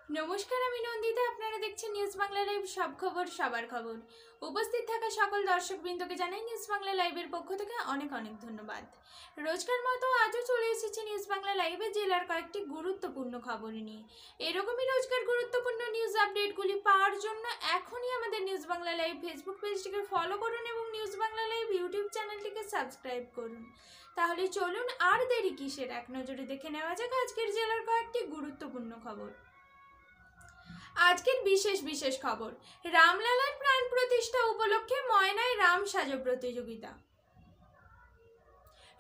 নমস্কার, আমি নন্দিতা। আপনারা দেখছেন নিউজ বাংলা লাইভ, সব খবর সবার খবর। উপস্থিত থাকা সকল দর্শকবৃন্দকে জানাই নিউজ বাংলা লাইভের পক্ষ থেকে অনেক অনেক ধন্যবাদ। রোজকার মতো আজও চলে এসেছে নিউজ বাংলা লাইভে জেলার কয়েকটি গুরুত্বপূর্ণ খবর নিয়ে। এরকমই রোজকার গুরুত্বপূর্ণ নিউজ আপডেটগুলি পাওয়ার জন্য এখনই আমাদের নিউজ বাংলা লাইভ ফেসবুক পেজটিকে ফলো করুন এবং নিউজ বাংলা লাইভ ইউটিউব চ্যানেলটিকে সাবস্ক্রাইব করুন। তাহলে চলুন আর দেরি কিসের, এক নজরে দেখে নেওয়া যাক আজকের জেলার কয়েকটি গুরুত্বপূর্ণ খবর। আজকের বিশেষ খবর, রামলালার প্রাণ প্রতিষ্ঠা উপলক্ষে ময়নায় রাম সাজো প্রতিযোগিতা।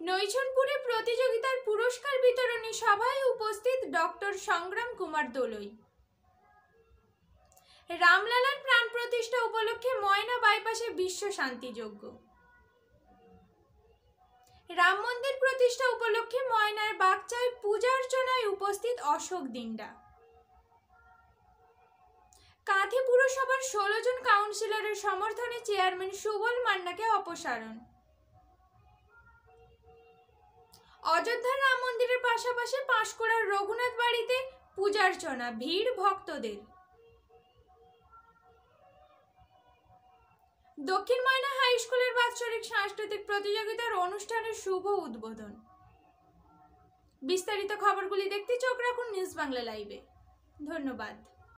নৈছনপুরে প্রতিযোগিতার পুরস্কার বিতরণী সভায় উপস্থিত ডক্টর সংগ্রাম কুমার দোলই। রামলালার প্রাণ প্রতিষ্ঠা উপলক্ষে ময়না বাইপাসে বিশ্ব শান্তি যজ্ঞ। রাম মন্দির প্রতিষ্ঠা উপলক্ষে ময়নার বাগচায় পূজা অর্চনায় উপস্থিত অশোক দিন্ডা। কাঁথি পুরসভার 16 জন কাউন্সিলরের সমর্থনে চেয়ারম্যান সুবল মান্নাকে অপসারণ। অযোধ্যার রাম মন্দিরের পাশাপাশি পাঁশকুড়ার রঘুনাথ বাড়িতে পূজার্চনা, ভিড় ভক্তদের। দক্ষিণ ময়না হাই স্কুলের বাৎসরিক সাংস্কৃতিক প্রতিযোগিতার অনুষ্ঠানের শুভ উদ্বোধন। বিস্তারিত খবরগুলি দেখতে চোখ রাখুন নিউজ বাংলা লাইভে। ধন্যবাদ।